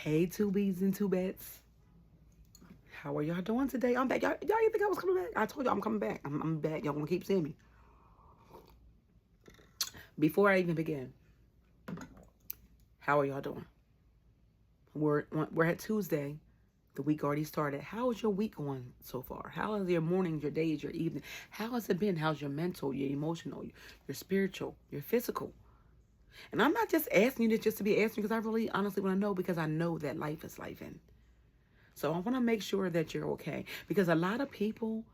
Hey, two bees and two bats. How are y'all doing today? I'm back. Y'all didn't think I was coming back? I told y'all I'm coming back. I'm back. Y'all gonna keep seeing me. Before I even begin, how are y'all doing? We're at Tuesday. The week already started. How is your week going so far? How is your mornings, your days, your evening? How has it been? How's your mental, your emotional, your spiritual, your physical? And I'm not just asking you this just to be asking because I really honestly want to know because I know that life is life in. So I want to make sure that you're okay because a lot of people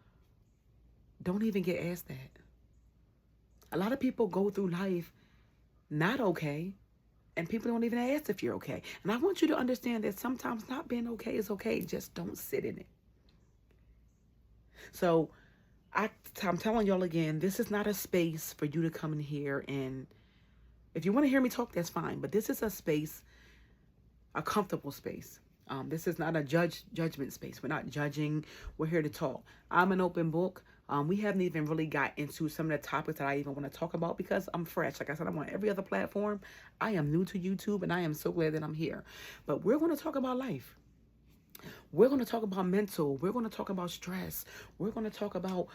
don't even get asked that. A lot of people go through life not okay and people don't even ask if you're okay. And I want you to understand that sometimes not being okay is okay. Just don't sit in it. So I'm telling y'all again, this is not a space for you to come in here and if you want to hear me talk, that's fine. But this is a space, a comfortable space. This is not a judgment space. We're not judging. We're here to talk. I'm an open book. We haven't even really got into some of the topics that I even want to talk about because I'm fresh. Like I said, I'm on every other platform. I am new to YouTube and I am so glad that I'm here. But we're going to talk about life. We're going to talk about mental. We're going to talk about stress. We're going to talk about,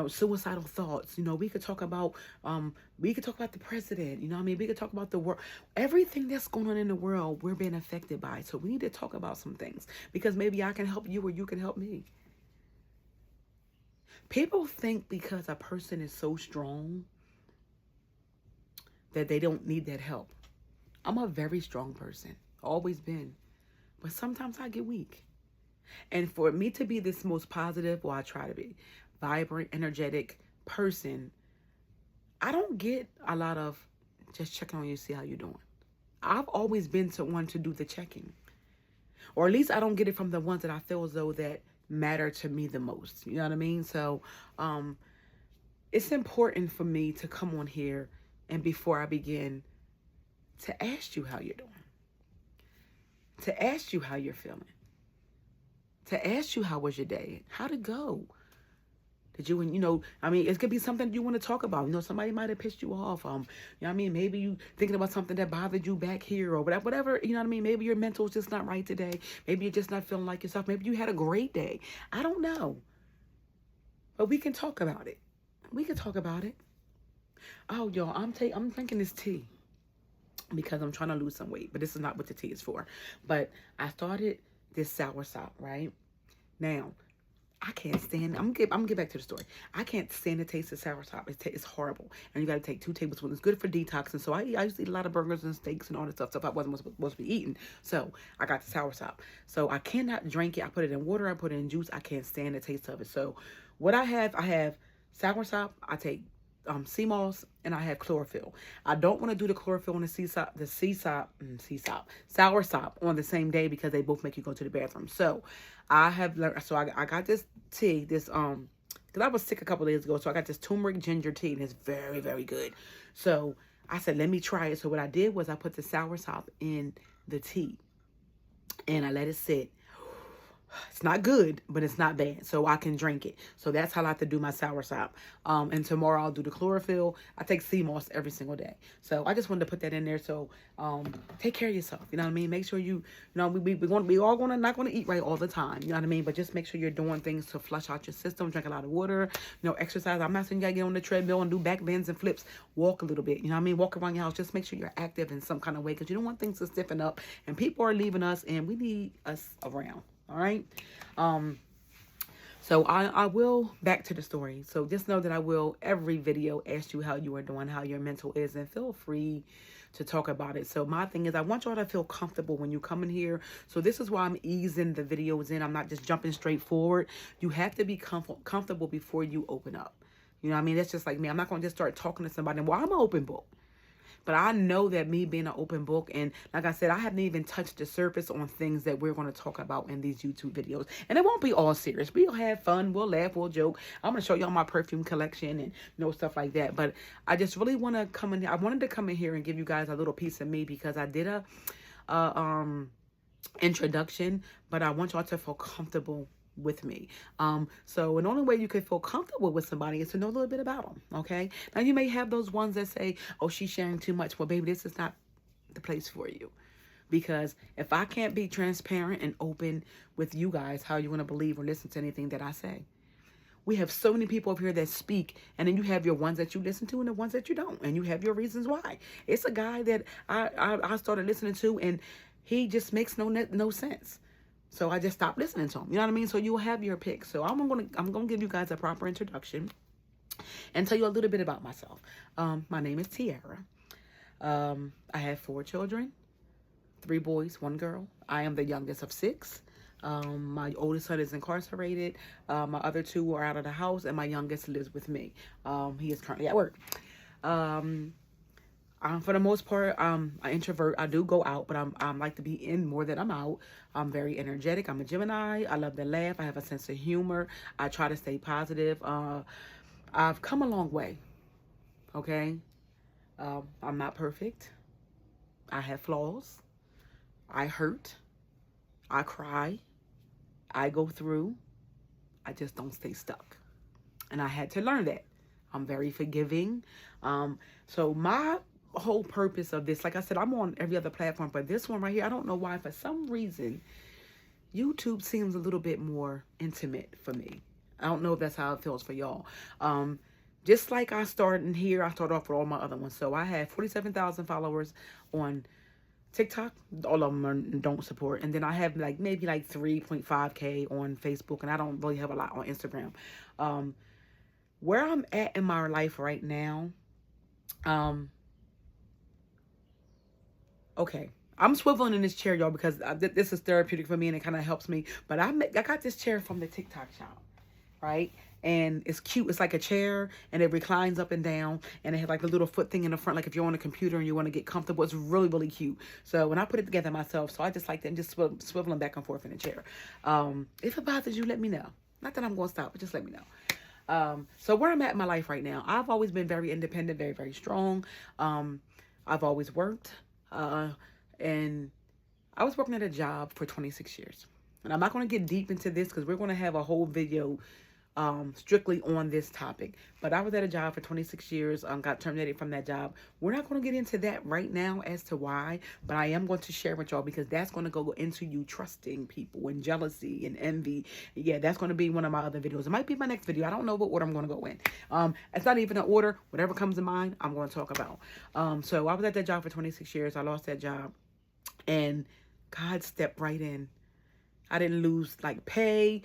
suicidal thoughts. We could talk about, the president. We could talk about the world. Everything that's going on in the world, we're being affected by. So we need to talk about some things because maybe I can help you or you can help me. People think because a person is so strong that they don't need that help. I'm a very strong person. Always been. But sometimes I get weak. And for me to be this most positive, well, I try to be, vibrant, energetic person, I don't get a lot of just checking on you, see how you're doing. I've always been one to do the checking. Or at least I don't get it from the ones that I feel as though that matter to me the most. You know what I mean? So it's important for me to come on here and before I begin to ask you how you're doing. To ask you how you're feeling. To ask you how was your day? How'd it go? Did you, it could be something you want to talk about. Somebody might have pissed you off. Maybe you thinking about something that bothered you back here or whatever, Maybe your mental's just not right today. Maybe you're just not feeling like yourself. Maybe you had a great day. I don't know. But we can talk about it. We can talk about it. Oh, y'all, I'm drinking this tea because I'm trying to lose some weight, but this is not what the tea is for. But I started this soursop, right? Now, I can't stand, I'm gonna get back to the story. I can't stand the taste of soursop. It's horrible. And you got to take 2 tablespoons. It's good for detoxing. So I used to eat a lot of burgers and steaks and all this stuff I wasn't supposed to be eating. So I got the soursop. So I cannot drink it. I put it in water. I put it in juice. I can't stand the taste of it. So what I have soursop. I take sea moss, and I have chlorophyll. I don't want to do the chlorophyll and the soursop on the same day because they both make you go to the bathroom. So I have learned. So I got this tea, because I was sick a couple days ago. So I got this turmeric ginger tea, and it's very, very good. So I said, let me try it. So what I did was I put the soursop in the tea, and I let it sit. It's not good, but it's not bad, so I can drink it. So that's how I like to do my soursop. And tomorrow I'll do the chlorophyll. I take sea moss every single day. So I just wanted to put that in there. So take care of yourself. You know what I mean? Make sure we all not gonna eat right all the time. You know what I mean? But just make sure you're doing things to flush out your system. Drink a lot of water. Exercise. I'm not saying you gotta get on the treadmill and do back bends and flips. Walk a little bit. You know what I mean? Walk around your house. Just make sure you're active in some kind of way because you don't want things to stiffen up. And people are leaving us, and we need us around. All right. So I will back to the story. So just know that I will every video ask you how you are doing, how your mental is, and feel free to talk about it. So my thing is I want y'all to feel comfortable when you come in here. So this is why I'm easing the videos in. I'm not just jumping straight forward. You have to be comfortable before you open up. You know what I mean? That's just like me. I'm not going to just start talking to somebody. Well, I'm an open book. But I know that me being an open book, and like I said, I haven't even touched the surface on things that we're going to talk about in these YouTube videos. And it won't be all serious. We'll have fun. We'll laugh. We'll joke. I'm going to show y'all my perfume collection and stuff like that. But I just really want to come in here. I wanted to come in here and give you guys a little piece of me because I did a introduction, but I want y'all to feel comfortable with me. So the only way you can feel comfortable with somebody is to know a little bit about them. Okay. Now you may have those ones that say, oh, she's sharing too much. Well, baby, this is not the place for you. Because if I can't be transparent and open with you guys, how you want to believe or listen to anything that I say? We have so many people up here that speak, and then you have your ones that you listen to and the ones that you don't, and you have your reasons why. It's a guy that I started listening to, and he just makes no sense. So I just stopped listening to him. You know what I mean? So you'll have your pick. So I'm gonna give you guys a proper introduction and tell you a little bit about myself. My name is Tiara. I have 4 children, 3 boys, 1 girl. I am the youngest of 6. My oldest son is incarcerated. My other 2 are out of the house, and my youngest lives with me. He is currently at work. For the most part, I'm an introvert. I do go out, but I'm like to be in more than I'm out. I'm very energetic. I'm a Gemini. I love to laugh. I have a sense of humor. I try to stay positive. I've come a long way. Okay. I'm not perfect. I have flaws. I hurt. I cry. I go through. I just don't stay stuck. And I had to learn that. I'm very forgiving. So my whole purpose of this, like I said, I'm on every other platform, but this one right here, I don't know why, for some reason, YouTube seems a little bit more intimate for me. I don't know if that's how it feels for y'all. Just like I started in here, I started off with all my other ones. So I have 47,000 followers on TikTok. All of them don't support. And then I have maybe 3.5K on Facebook, and I don't really have a lot on Instagram. Where I'm at in my life right now, okay, I'm swiveling in this chair, y'all, because this is therapeutic for me, and it kind of helps me. But I got this chair from the TikTok shop, right? And it's cute. It's like a chair, and it reclines up and down, and it has like a little foot thing in the front, like if you're on a computer and you want to get comfortable. It's really, really cute. So when I put it together myself, so I just like them just swiveling back and forth in the chair. If it bothers you, let me know. Not that I'm going to stop, but just let me know. So where I'm at in my life right now, I've always been very independent, very, very strong. I've always worked, and I was working at a job for 26 years. And I'm not going to get deep into this because we're going to have a whole video strictly on this topic. But I was at a job for 26 years, got terminated from that job. We're not going to get into that right now as to why, but I am going to share with y'all because that's going to go into you trusting people and jealousy and envy. Yeah, that's going to be one of my other videos. It might be my next video. I don't know what order I'm going to go in. It's not even an order. Whatever comes to mind, I'm going to talk about. So I was at that job for 26 years. I lost that job, and God stepped right in. I didn't lose pay.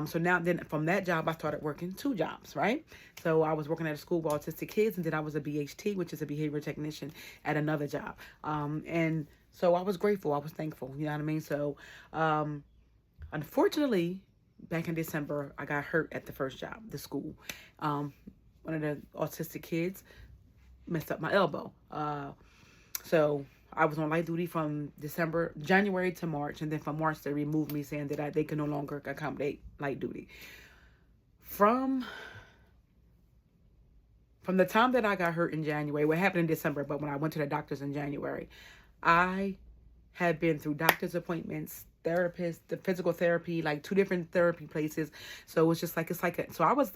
So now then from that job, I started working 2 jobs, right? So I was working at a school for autistic kids, and then I was a BHT, which is a behavior technician, at another job. And so I was grateful. I was thankful. You know what I mean? So unfortunately, back in December, I got hurt at the first job, the school. One of the autistic kids messed up my elbow. So I was on light duty from January to March, and then from March they removed me, saying that they could no longer accommodate light duty. From the time that I got hurt in January, what happened in December, but when I went to the doctors in January, I had been through doctor's appointments, therapists, the physical therapy, 2 different therapy places. So it's just so I was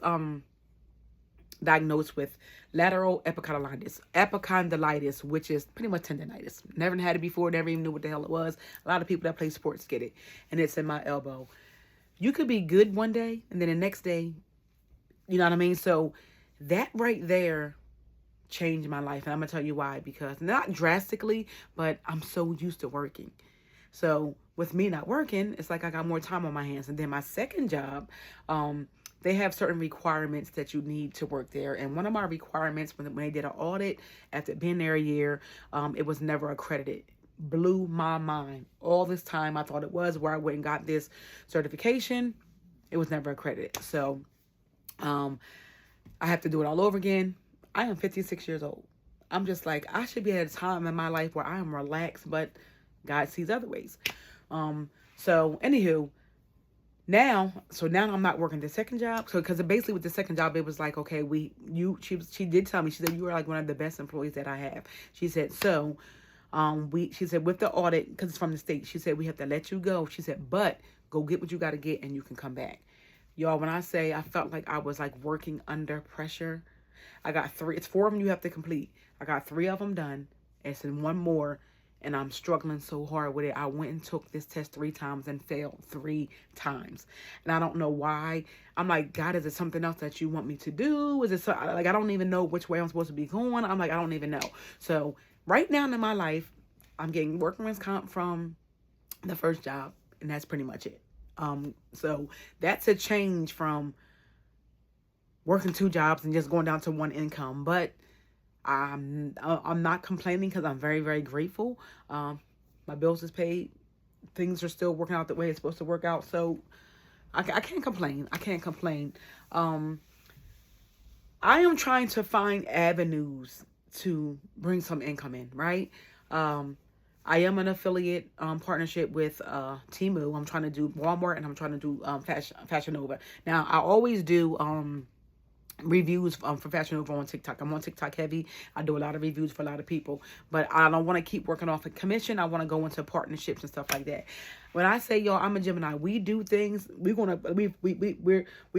diagnosed with lateral epicondylitis, which is pretty much tendonitis. Never had it before, never even knew what the hell it was. A lot of people that play sports get it, and it's in my elbow. You could be good one day, and then the next day, you know what I mean? So that right there changed my life, and I'm gonna tell you why. Because not drastically, but I'm so used to working. So with me not working, it's like I got more time on my hands. And then my second job, they have certain requirements that you need to work there. And one of my requirements when they did an audit after being there a year, it was never accredited. Blew my mind. All this time I thought it was, where I went and got this certification. It was never accredited. So I have to do it all over again. I am 56 years old. I'm just like, I should be at a time in my life where I am relaxed, but God sees other ways. So anywho, now I'm not working the second job. So, because basically with the second job, it was like, okay, she did tell me, she said, you are like one of the best employees that I have. She said, so, she said, with the audit, because it's from the state, she said, we have to let you go. She said, but go get what you got to get and you can come back. Y'all, when I say I felt like I was working under pressure, I got 3, it's 4 of them you have to complete. I got 3 of them done. It's in 1 more. and I'm struggling so hard with it. I went and took this test 3 times and failed 3 times. And I don't know why. I'm like, God, is it something else that you want me to do? Is it so, like, I don't even know which way I'm supposed to be going. I'm like, I don't even know. So right now in my life, I'm getting workman's comp from the first job, and that's pretty much it. So that's a change from working 2 jobs and just going down to 1 income. But I'm not complaining because I'm very, very grateful. My bills is paid. Things are still working out the way it's supposed to work out. So I can't complain. I can't complain. I am trying to find avenues to bring some income in, right? I am an affiliate partnership with Temu. I'm trying to do Walmart, and I'm trying to do Fashion Nova. Now, I always do reviews for Fashion Nova on TikTok. I'm on TikTok heavy. I do a lot of reviews for a lot of people, but I don't want to keep working off a commission. I want to go into partnerships and stuff like that. When I say, y'all, I'm a Gemini, we do things, we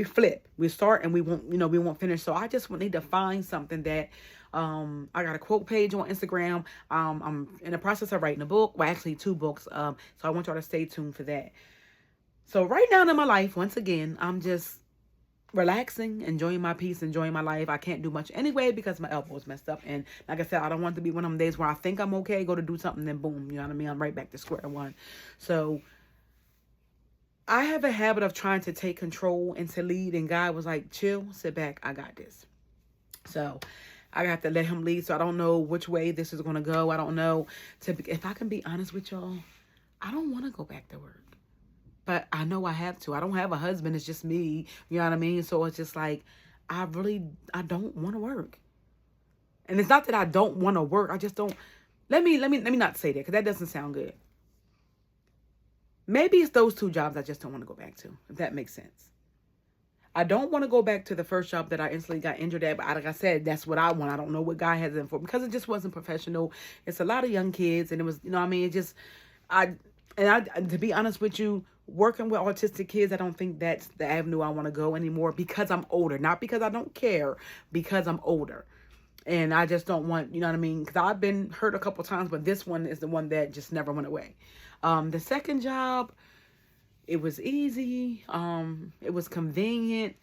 flip. We start and we won't finish. So I just need to find something that I got a quote page on Instagram. I'm in the process of writing a book. Well, actually 2 books. So I want y'all to stay tuned for that. So right now in my life, once again, I'm just relaxing, enjoying my peace, enjoying my life. I can't do much anyway because my elbow is messed up. And like I said, I don't want to be one of them days where I think I'm okay, go to do something, then boom, you know what I mean? I'm right back to square one. So I have a habit of trying to take control and to lead. And God was like, chill, sit back, I got this. So I got to let him lead. So I don't know which way this is going to go. I don't know. If I can be honest with y'all, I don't want to go back to work. But I know I have to. I don't have a husband. It's just me. You know what I mean? So it's just like, I don't want to work. And it's not that I don't want to work. I just don't. Let me not say that, because that doesn't sound good. Maybe it's those 2 jobs I just don't want to go back to, if that makes sense. I don't want to go back to the first job that I instantly got injured at. But like I said, that's what I want. I don't know what God has in for, because it just wasn't professional. It's a lot of young kids. And it was, you know what I mean? It just, to be honest with you, working with autistic kids, I don't think that's the avenue I want to go anymore, because I'm older. Not because I don't care, because I'm older. And I just don't want, you know what I mean? Because I've been hurt a couple times, but this one is the one that just never went away. The second job, it was easy. It was convenient.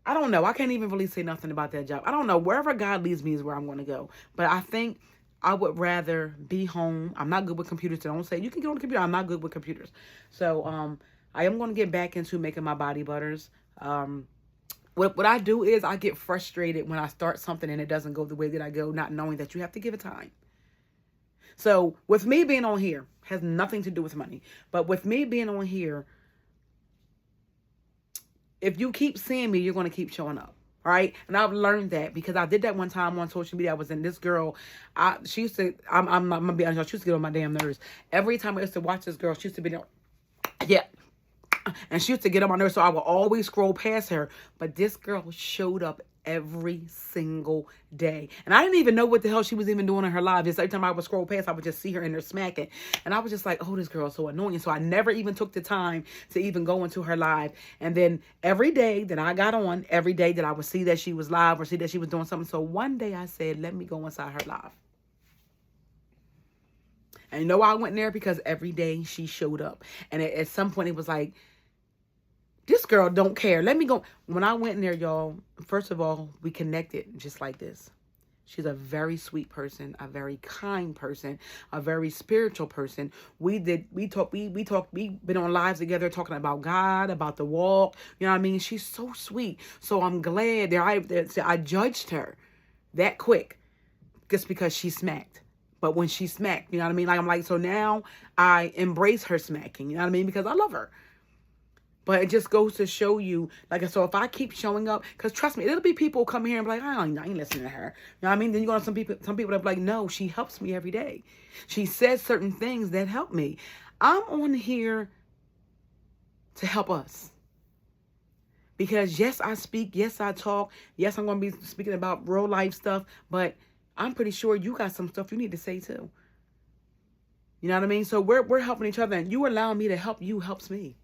I don't know. I can't even really say nothing about that job. I don't know. Wherever God leads me is where I'm going to go. But I think I would rather be home. I'm not good with computers. So don't say you can get on the computer. I'm not good with computers. So I am going to get back into making my body butters. What I do is I get frustrated when I start something and it doesn't go the way that I go, not knowing that you have to give it time. So with me being on here, has nothing to do with money. But with me being on here, if you keep seeing me, you're going to keep showing up. All right. And I've learned that because I did that one time on social media. I was in this girl. She used to, I'm going to be honest, she used to get on my damn nerves. Every time I used to watch this girl, she used to be there. Yeah. And she used to get on my nerves. So I would always scroll past her. But this girl showed up every single day. And I didn't even know what the hell she was even doing in her live. Just every time I would scroll past, I would just see her in there smacking. And I was just like, oh, this girl is so annoying. So I never even took the time to even go into her live. And then every day that I got on, every day that I would see that she was live or see that she was doing something. So one day I said, let me go inside her live. And you know why I went in there? Because every day she showed up. And at some point it was like, this girl don't care. Let me go. When I went in there, y'all, first of all, we connected just like this. She's a very sweet person, a very kind person, a very spiritual person. We been on lives together talking about God, about the walk. You know what I mean? She's so sweet. So I'm glad that I judged her that quick just because she smacked. But when she smacked, you know what I mean? Like, I'm like, so now I embrace her smacking, you know what I mean? Because I love her. But it just goes to show you, like, so if I keep showing up, because trust me, it'll be people come here and be like, I ain't listening to her. You know what I mean? Then you go to some people that be like, no, she helps me every day. She says certain things that help me. I'm on here to help us. Because yes, I speak. Yes, I talk. Yes, I'm going to be speaking about real life stuff. But I'm pretty sure you got some stuff you need to say too. You know what I mean? So we're helping each other. And you allowing me to help you helps me.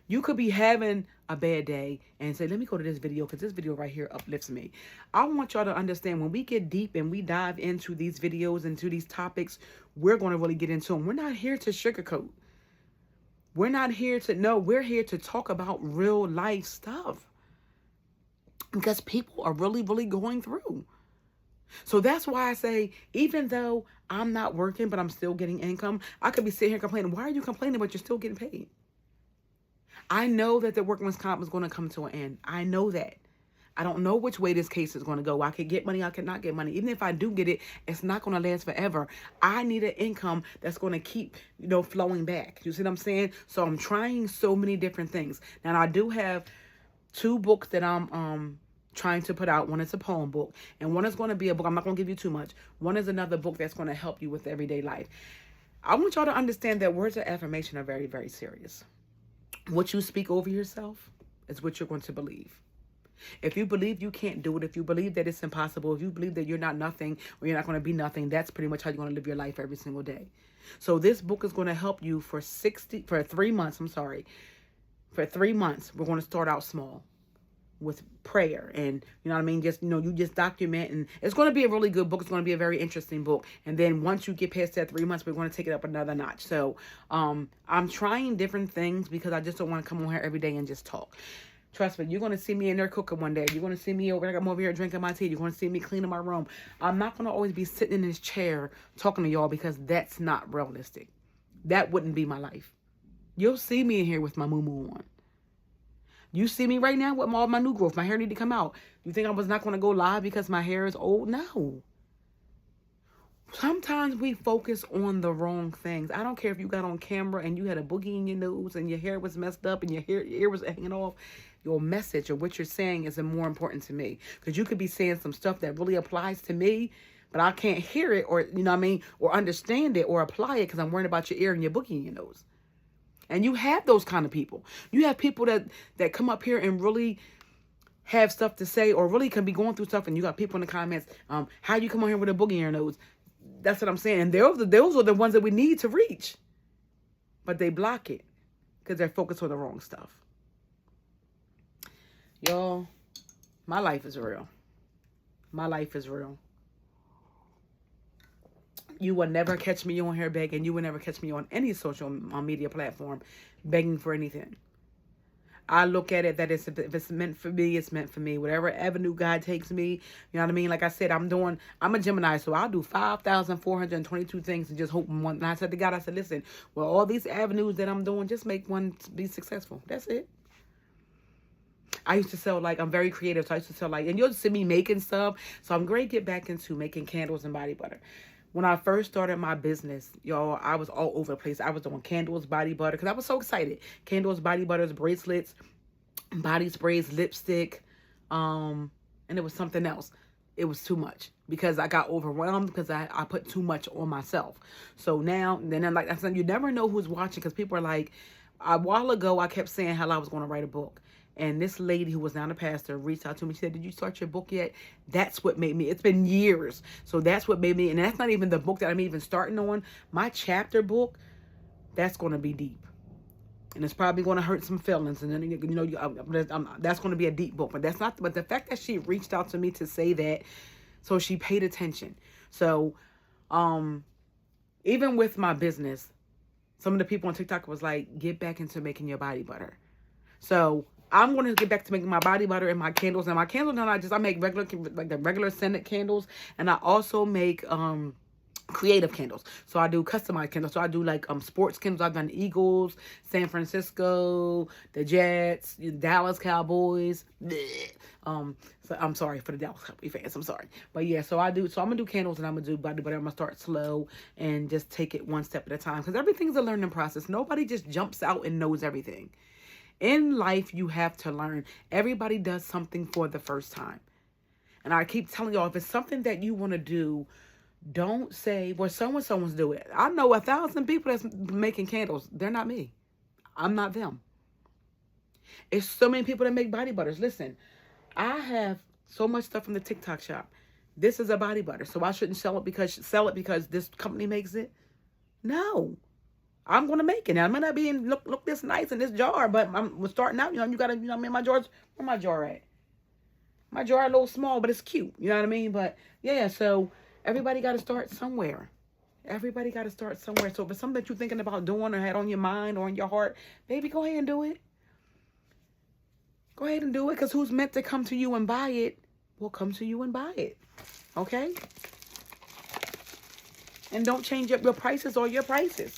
You could be having a bad day and say, let me go to this video because this video right here uplifts me. I want y'all to understand when we get deep and we dive into these videos, into these topics, we're going to really get into them. We're not here to sugarcoat. We're not here to, no, we're here to talk about real life stuff. Because people are really, really going through. So that's why I say, even though I'm not working, but I'm still getting income, I could be sitting here complaining. Why are you complaining, but you're still getting paid? I know that the workman's comp is going to come to an end. I know that. I don't know which way this case is going to go. I could get money. I could not get money. Even if I do get it, it's not going to last forever. I need an income that's going to keep, flowing back. You see what I'm saying? So I'm trying so many different things. Now, I do have 2 books that I'm trying to put out. One is a poem book, and one is going to be a book. I'm not going to give you too much. One is another book that's going to help you with everyday life. I want y'all to understand that words of affirmation are very, very serious. What you speak over yourself is what you're going to believe. If you believe you can't do it, if you believe that it's impossible, if you believe that you're not nothing or you're not going to be nothing, that's pretty much how you're going to live your life every single day. So this book is going to help you for 3 months. For 3 months, we're going to start out small with prayer, and you know what I mean? Just, you just document, and it's going to be a really good book. It's going to be a very interesting book. And then once you get past that 3 months, we're going to take it up another notch. So, I'm trying different things because I just don't want to come on here every day and just talk. Trust me, you're going to see me in there cooking one day. You're going to see me I'm over here drinking my tea. You're going to see me cleaning my room. I'm not going to always be sitting in this chair talking to y'all because that's not realistic. That wouldn't be my life. You'll see me in here with my moo-moo on. You see me right now with all my new growth. My hair need to come out. You think I was not going to go live because my hair is old? No. Sometimes we focus on the wrong things. I don't care if you got on camera and you had a boogie in your nose and your hair was messed up and your ear was hanging off. Your message or what you're saying is more important to me. Because you could be saying some stuff that really applies to me, but I can't hear it or, or understand it or apply it because I'm worried about your ear and your boogie in your nose. And you have those kind of people. You have people that come up here and really have stuff to say or really can be going through stuff. And you got people in the comments, how you come on here with a boogie in your nose? That's what I'm saying. And those are the ones that we need to reach. But they block it because they're focused on the wrong stuff. Y'all, my life is real. My life is real. You will never catch me on here begging. You will never catch me on any social media platform begging for anything. I look at it that if it's meant for me, it's meant for me. Whatever avenue God takes me, you know what I mean? Like I said, I'm a Gemini, so I'll do 5,422 things and just hope one. And I said to God, I said, listen, well, all these avenues that I'm doing, just make one be successful. That's it. I used to sell, I'm very creative, so I used to sell, and you'll see me making stuff. So I'm going to get back into making candles and body butter. When I first started my business, y'all, I was all over the place. I was doing candles, body butter, because I was so excited. Candles, body butters, bracelets, body sprays, lipstick, and it was something else. It was too much because I got overwhelmed because I put too much on myself. So now, then I'm like I said, you never know who's watching because people are like, a while ago, I kept saying how I was going to write a book. And this lady who was now a pastor reached out to me. She said, did you start your book yet? That's what made me. It's been years. So that's what made me. And that's not even the book that I'm even starting on. My chapter book, that's going to be deep. And it's probably going to hurt some feelings. And then, that's going to be a deep book. But that's not. But the fact that she reached out to me to say that, so she paid attention. So even with my business, some of the people on TikTok was like, get back into making your body butter. So I'm going to get back to making my body butter and my candles. And my candles, I make the regular scented candles. And I also make creative candles. So I do customized candles. So I do sports candles. I've done Eagles, San Francisco, the Jets, Dallas Cowboys. So I'm sorry for the Dallas Cowboys fans. I'm sorry. But yeah, so I'm going to do candles and I'm going to do body butter. I'm going to start slow and just take it one step at a time. Because everything's a learning process. Nobody just jumps out and knows everything. In life, you have to learn. Everybody does something for the first time. And I keep telling y'all, if it's something that you want to do, don't say, well, someone's do it. I know 1,000 people that's making candles. They're not me. I'm not them. It's so many people that make body butters. Listen, I have so much stuff from the TikTok shop. This is a body butter, so I shouldn't sell it because this company makes it. No. I'm gonna make it. Now, it might not be in look this nice in this jar, but I'm starting out. You gotta, I mean, my jar's where my jar at? My jar a little small, but it's cute. You know what I mean? But yeah, so everybody got to start somewhere. Everybody got to start somewhere. So if it's something that you're thinking about doing or had on your mind or in your heart, baby, go ahead and do it. Go ahead and do it, because who's meant to come to you and buy it will come to you and buy it. Okay? And don't change up your prices or your prices.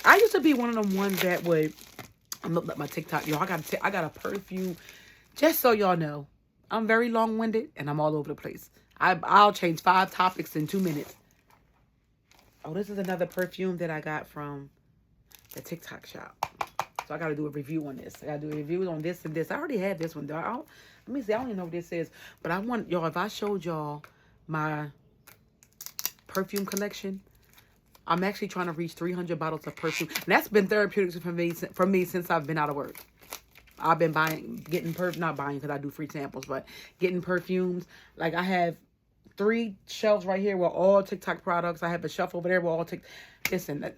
I used to be one of them ones that would, I'm looking at my TikTok, y'all. I got a perfume. Just so y'all know, I'm very long-winded and I'm all over the place. I'll change 5 topics in 2 minutes. Oh, this is another perfume that I got from the TikTok shop. So I got to do a review on this. I got to do a review on this and this. I already had this one. Let me see. I don't even know what this is. But I want y'all, if I showed y'all my perfume collection, I'm actually trying to reach 300 bottles of perfume. And that's been therapeutic for me since I've been out of work. I've been not buying because I do free samples, but getting perfumes. Like I have 3 shelves right here with all TikTok products. I have a shelf over there with all TikTok. Listen,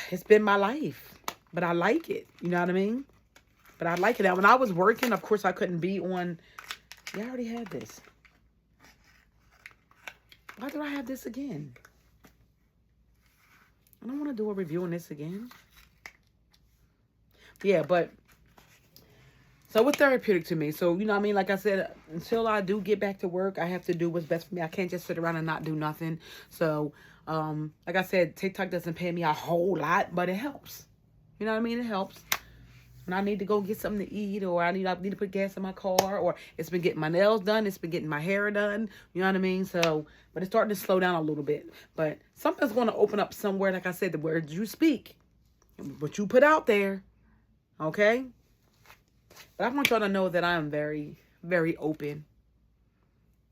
it's been my life, but I like it. You know what I mean? But I like it. Now, when I was working, of course, I couldn't be on. Yeah, I already had this. Why do I have this again? I don't want to do a review on this again. Yeah, but so it's therapeutic to me. So, you know what I mean? Like I said, until I do get back to work, I have to do what's best for me. I can't just sit around and not do nothing. So, like I said, TikTok doesn't pay me a whole lot, but it helps. You know what I mean? It helps. When I need to go get something to eat, or I need to put gas in my car, or it's been getting my nails done, it's been getting my hair done. You know what I mean? So, but it's starting to slow down a little bit. But something's going to open up somewhere. Like I said, the words you speak, what you put out there. Okay? But I want y'all to know that I am very, very open.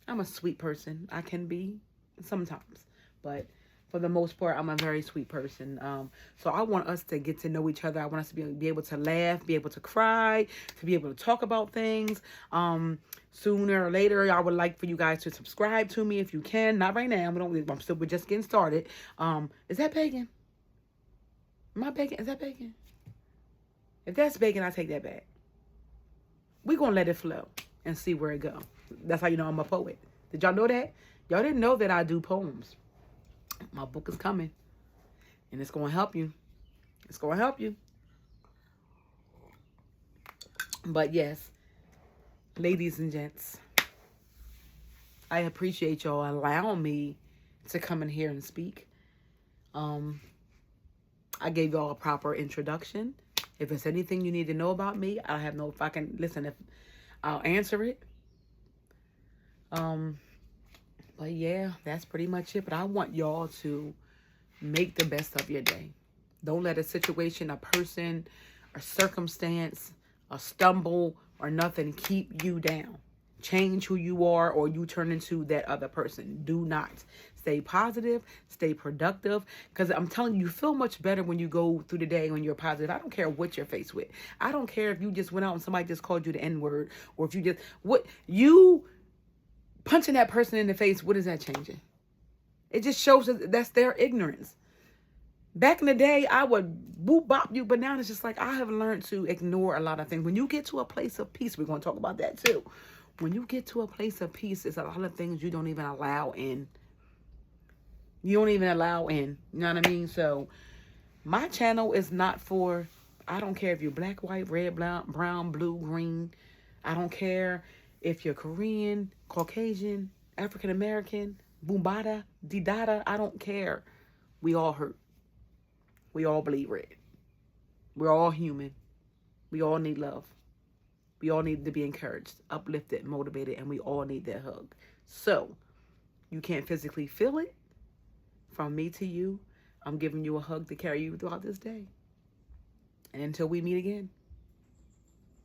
I'm a sweet person. I can be sometimes. But for the most part, I'm a very sweet person. So I want us to get to know each other. I want us to be able to laugh, be able to cry, to be able to talk about things. Sooner or later, I would like for you guys to subscribe to me if you can. Not right now. We're just getting started. Is that bacon? Am I bacon? Is that bacon? If that's bacon, I take that back. We're going to let it flow and see where it goes. That's how you know I'm a poet. Did y'all know that? Y'all didn't know that I do poems. My book is coming. And it's going to help you. It's going to help you. But yes, ladies and gents, I appreciate y'all allowing me to come in here and speak. I gave y'all a proper introduction. If there's anything you need to know about me, I have no, if I can, listen, if I'll answer it. But yeah, that's pretty much it. But I want y'all to make the best of your day. Don't let a situation, a person, a circumstance, a stumble, or nothing keep you down. Change who you are, or you turn into that other person. Do not. Stay positive, stay productive, because I'm telling you, you feel much better when you go through the day when you're positive. I don't care what you're faced with. I don't care if you just went out and somebody just called you the N-word, or if you punching that person in the face, what is that changing? It just shows that's their ignorance. Back in the day, I would boop bop you, but now it's just like I have learned to ignore a lot of things. When you get to a place of peace, we're going to talk about that too. When you get to a place of peace, it's a lot of things you don't even allow in. You don't even allow in. You know what I mean? So my channel is not for, I don't care if you're black, white, red, brown, blue, green. I don't care if you're Korean, Caucasian, African American, Boombada, Didada. I don't care. We all hurt. We all bleed red. We're all human. We all need love. We all need to be encouraged, uplifted, motivated, and we all need that hug. So you can't physically feel it. From me to you, I'm giving you a hug to carry you throughout this day. And until we meet again,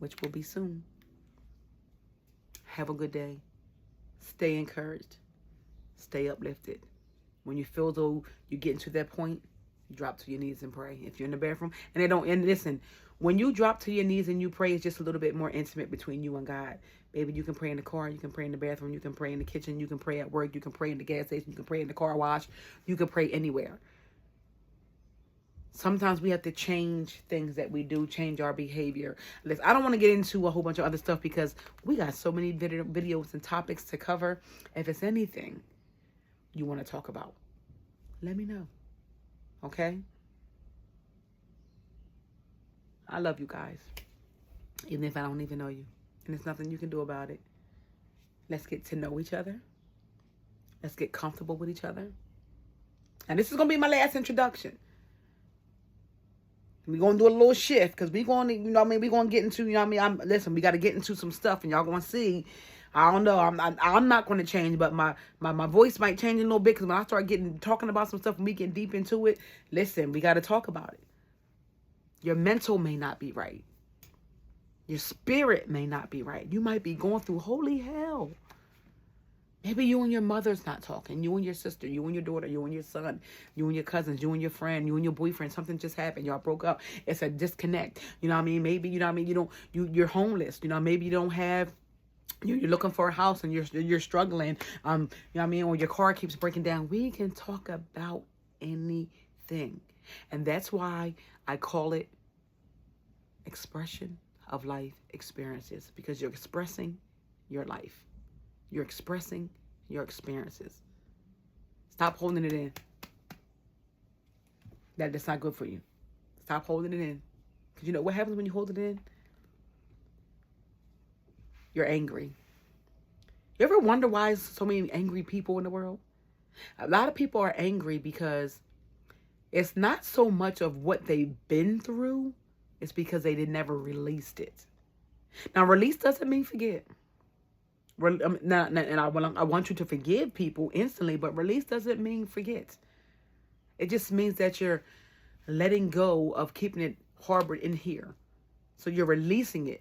which will be soon, have a good day. Stay encouraged. Stay uplifted. When you feel though you're getting to that point, drop to your knees and pray. If you're in the bathroom, and listen, when you drop to your knees and you pray, it's just a little bit more intimate between you and God. Baby, you can pray in the car, you can pray in the bathroom, you can pray in the kitchen, you can pray at work, you can pray in the gas station, you can pray in the car wash, you can pray anywhere. Sometimes we have to change things that we do, change our behavior. I don't want to get into a whole bunch of other stuff because we got so many videos and topics to cover. If it's anything you want to talk about, let me know. Okay? I love you guys, even if I don't even know you. And there's nothing you can do about it. Let's get to know each other. Let's get comfortable with each other. And this is going to be my last introduction. We're going to do a little shift because we're going to, you know what I mean, we're going to get into, you know what I mean, listen, we got to get into some stuff and y'all going to see. I don't know. I'm not going to change, but my voice might change a little bit because when I start talking about some stuff and we get deep into it, listen, we got to talk about it. Your mental may not be right. Your spirit may not be right. You might be going through holy hell. Maybe you and your mother's not talking. You and your sister, you and your daughter, you and your son, you and your cousins, you and your friend, you and your boyfriend. Something just happened. Y'all broke up. It's a disconnect. You know what I mean? Maybe, you know what I mean? You're homeless. You know, maybe you don't have, you're looking for a house and you're struggling. You know what I mean? Or your car keeps breaking down. We can talk about anything. And that's why I call it expression of life experiences, because you're expressing your life. You're expressing your experiences. Stop holding it in. That's not good for you. Stop holding it in. Because you know what happens when you hold it in? You're angry. You ever wonder why there's so many angry people in the world? A lot of people are angry because it's not so much of what they've been through. It's because they never released it. Now, release doesn't mean forget. And I want you to forgive people instantly, but release doesn't mean forget. It just means that you're letting go of keeping it harbored in here. So you're releasing it.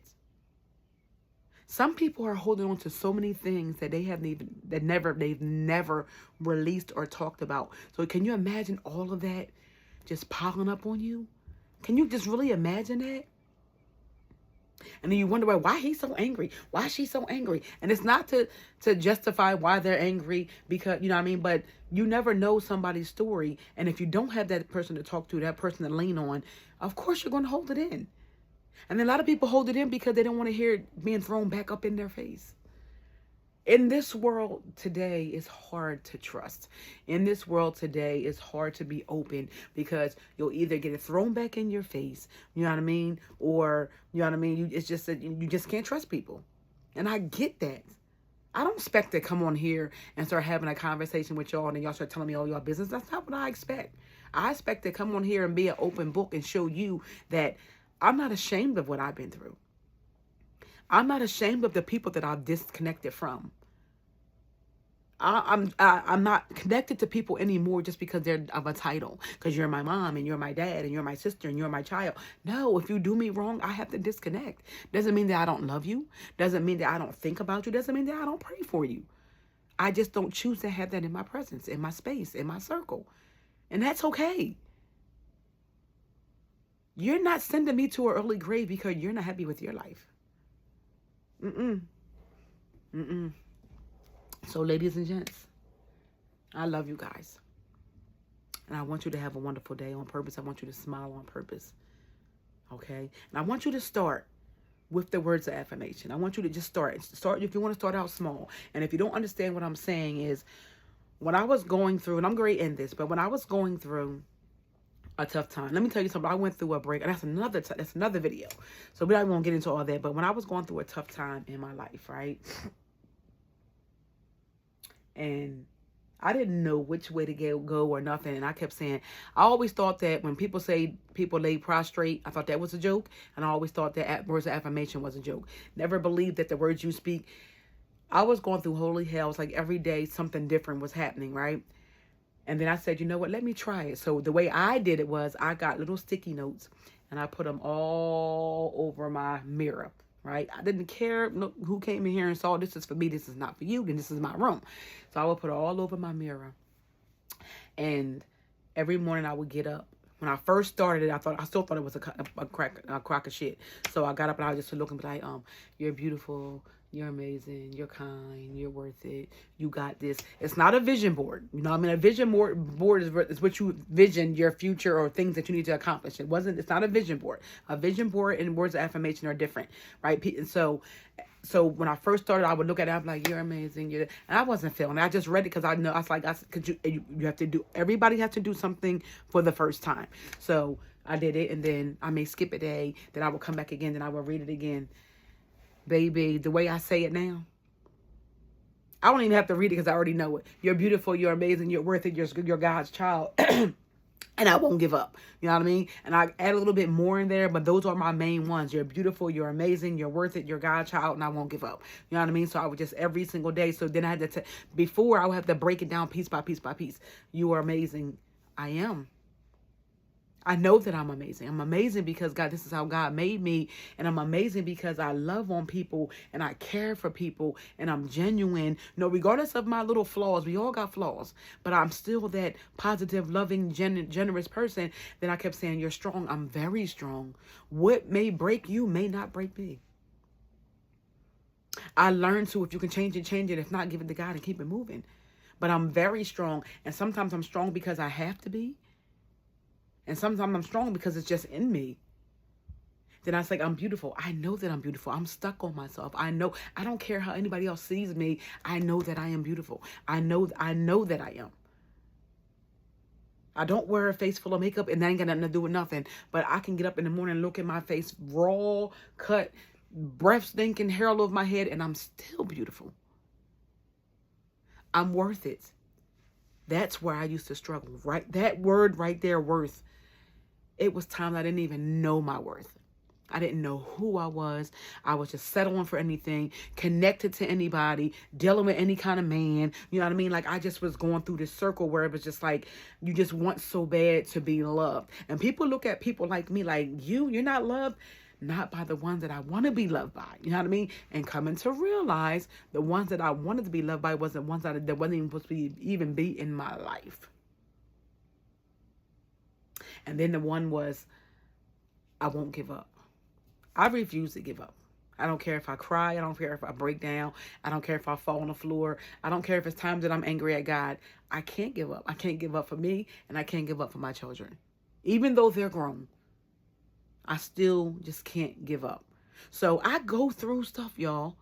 Some people are holding on to so many things that they've never released or talked about. So can you imagine all of that just piling up on you? Can you just really imagine that? And then you wonder why he's so angry. Why she's so angry. And it's not to justify why they're angry because, you know what I mean? But you never know somebody's story. And if you don't have that person to talk to, that person to lean on, of course you're going to hold it in. And then a lot of people hold it in because they don't want to hear it being thrown back up in their face. In this world today, it's hard to trust. In this world today, it's hard to be open because you'll either get it thrown back in your face, you know what I mean? Or, you know what I mean? It's just that you just can't trust people. And I get that. I don't expect to come on here and start having a conversation with y'all and then y'all start telling me all your business. That's not what I expect. I expect to come on here and be an open book and show you that I'm not ashamed of what I've been through. I'm not ashamed of the people that I've disconnected from. I'm not connected to people anymore just because they're of a title. Because you're my mom and you're my dad and you're my sister and you're my child. No, if you do me wrong, I have to disconnect. Doesn't mean that I don't love you. Doesn't mean that I don't think about you. Doesn't mean that I don't pray for you. I just don't choose to have that in my presence, in my space, in my circle. And that's okay. You're not sending me to an early grave because you're not happy with your life. So, ladies and gents, I love you guys. And I want you to have a wonderful day on purpose. I want you to smile on purpose. Okay? And I want you to start with the words of affirmation. I want you to just start. Start if you want to start out small. And if you don't understand what I'm saying is, when I was going through, and I'm going to end this, but when I was going through a tough time, let me tell you something. I went through a break, and that's another video. So we don't want to get into all that. But when I was going through a tough time in my life, right? And I didn't know which way to go or nothing. And I kept saying, I always thought that when people say people lay prostrate, I thought that was a joke. And I always thought that words of affirmation was a joke. Never believed that the words you speak. I was going through holy hell. It's like every day something different was happening, right? And then I said, you know what, let me try it. So the way I did it was I got little sticky notes and I put them all over my mirror. Right? I didn't care who came in here and saw this is for me, this is not for you, then this is my room. So I would put it all over my mirror. And every morning I would get up. When I first started it, I still thought it was a crock of shit. So I got up and I was just look and be like, you're beautiful, You're amazing. You're kind. You're worth it. You got this. It's not a vision board. You know what I mean? A vision board is what you vision your future or things that you need to accomplish. It's not a vision board. A vision board and words of affirmation are different, right? And so when I first started, I would look at it, I'm like, you're amazing. And I wasn't feeling it. I just read it because I know, because you have to do, everybody has to do something for the first time. So I did it, and then I may skip a day, then I will come back again, then I will read it again. Baby, the way I say it now, I don't even have to read it because I already know it. You're beautiful, you're amazing, you're worth it, you're God's child. And I won't give up. You know what I mean? And I add a little bit more in there, but those are my main ones. You're beautiful, you're amazing, you're worth it, you're God's child, and I won't give up. You know what I mean? So I would just every single day. So then I had to, before I would have to break it down piece by piece by piece. You are amazing. I am. I know that I'm amazing. I'm amazing because God, this is how God made me. And I'm amazing because I love on people and I care for people and I'm genuine. No, regardless of my little flaws, we all got flaws, but I'm still that positive, loving, generous person that I kept saying, you're strong. I'm very strong. What may break you may not break me. I learned to, if you can change it, change it. If not, give it to God and keep it moving. But I'm very strong. And sometimes I'm strong because I have to be. And sometimes I'm strong because it's just in me. Then I say, I'm beautiful. I know that I'm beautiful. I'm stuck on myself. I know. I don't care how anybody else sees me. I know that I am beautiful. I know that I am. I don't wear a face full of makeup and that ain't got nothing to do with nothing. But I can get up in the morning and look at my face raw, cut, breath stinking, hair all over my head, and I'm still beautiful. I'm worth it. That's where I used to struggle, right? That word right there, worth. It was times I didn't even know my worth. I didn't know who I was. I was just settling for anything, connected to anybody, dealing with any kind of man. You know what I mean? Like I just was going through this circle where it was just like, you just want so bad to be loved. And people look at people like me, like you're not loved. Not by the ones that I want to be loved by. You know what I mean? And coming to realize the ones that I wanted to be loved by wasn't ones that wasn't even supposed to even be in my life. And then the one was, I won't give up. I refuse to give up. I don't care if I cry. I don't care if I break down. I don't care if I fall on the floor. I don't care if it's times that I'm angry at God. I can't give up. I can't give up for me, and I can't give up for my children. Even though they're grown, I still just can't give up. So I go through stuff, y'all.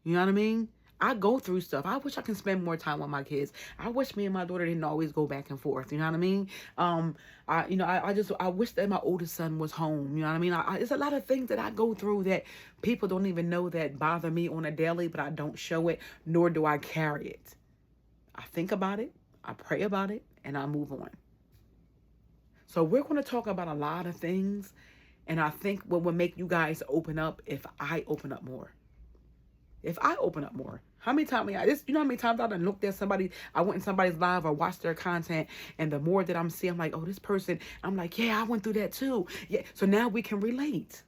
You know what I mean? I go through stuff. I wish I can spend more time with my kids. I wish me and my daughter didn't always go back and forth. You know what I mean? I wish that my oldest son was home. You know what I mean? It's a lot of things that I go through that people don't even know that bother me on a daily, but I don't show it, nor do I carry it. I think about it, I pray about it, and I move on. So we're going to talk about a lot of things. And I think what will make you guys open up if I open up more. If I open up more. How many times, you know how many times I done looked at somebody, I went in somebody's live or watched their content, and the more that I'm seeing, I'm like, oh, this person, I'm like, yeah, I went through that too. Yeah. So now we can relate.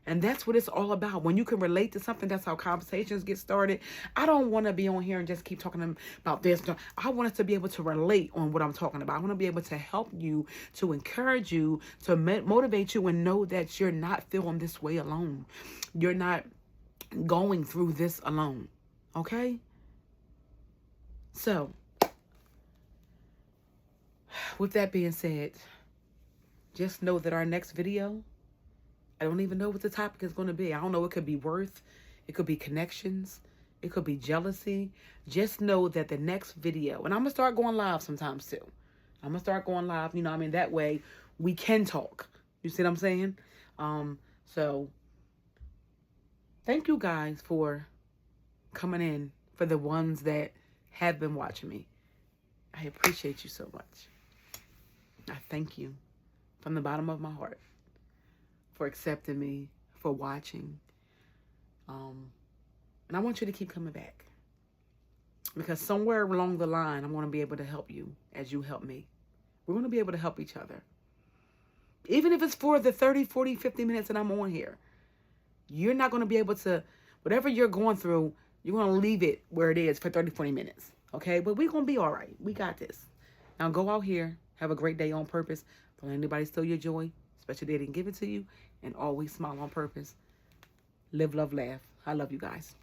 And that's what it's all about. When you can relate to something, that's how conversations get started. I don't want to be on here and just keep talking about this. I want us to be able to relate on what I'm talking about. I want to be able to help you, to encourage you, to motivate you, and know that you're not feeling this way alone. You're not going through this alone. Okay? So, with that being said, just know that our next video, I don't even know what the topic is going to be. I don't know. It could be worth. It could be connections. It could be jealousy. Just know that the next video, and I'm going to start going live sometimes too. I'm going to start going live, you know what I mean? That way we can talk. You see what I'm saying? So thank you guys for coming in, for the ones that have been watching me. I appreciate you so much. I thank you from the bottom of my heart for accepting me, for watching. And I want you to keep coming back. Because somewhere along the line, I'm going to be able to help you as you help me. We're going to be able to help each other. Even if it's for the 30, 40, 50 minutes that I'm on here. You're not going to be able to, whatever you're going through, you're going to leave it where it is for 30, 40 minutes. Okay? But we're going to be all right. We got this. Now go out here. Have a great day on purpose. Don't let anybody steal your joy, especially if they didn't give it to you. And always smile on purpose. Live, love, laugh. I love you guys.